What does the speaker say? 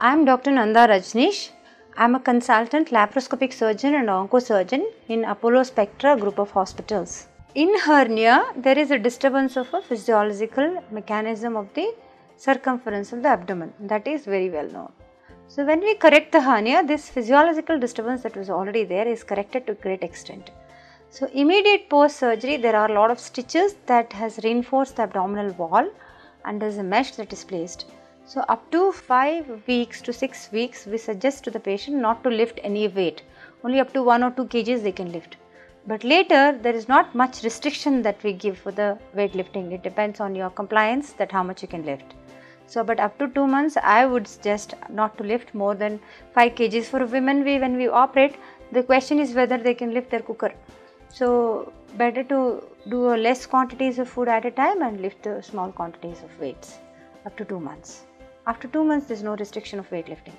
I am Dr. Nanda Rajaneesh. I am a consultant laparoscopic surgeon and oncosurgeon in Apollo Spectra group of hospitals. In hernia, there is a disturbance of a physiological mechanism of the circumference of the abdomen. That is very well known. So, when we correct the hernia, this physiological disturbance that was already there is corrected to a great extent. So, immediate post surgery, there are a lot of stitches that has reinforced the abdominal wall and there is a mesh that is placed. So, up to 5 weeks to 6 weeks, we suggest to the patient not to lift any weight, only up to 1 or 2 kgs they can lift. But later, there is not much restriction that we give for the weight lifting. It depends on your compliance that how much you can lift. So, but up to 2 months, I would suggest not to lift more than 5 kgs. For women, when we operate, the question is whether they can lift their cooker. So, better to do less quantities of food at a time and lift small quantities of weights up to 2 months. After 2 months, there is no restriction of weightlifting.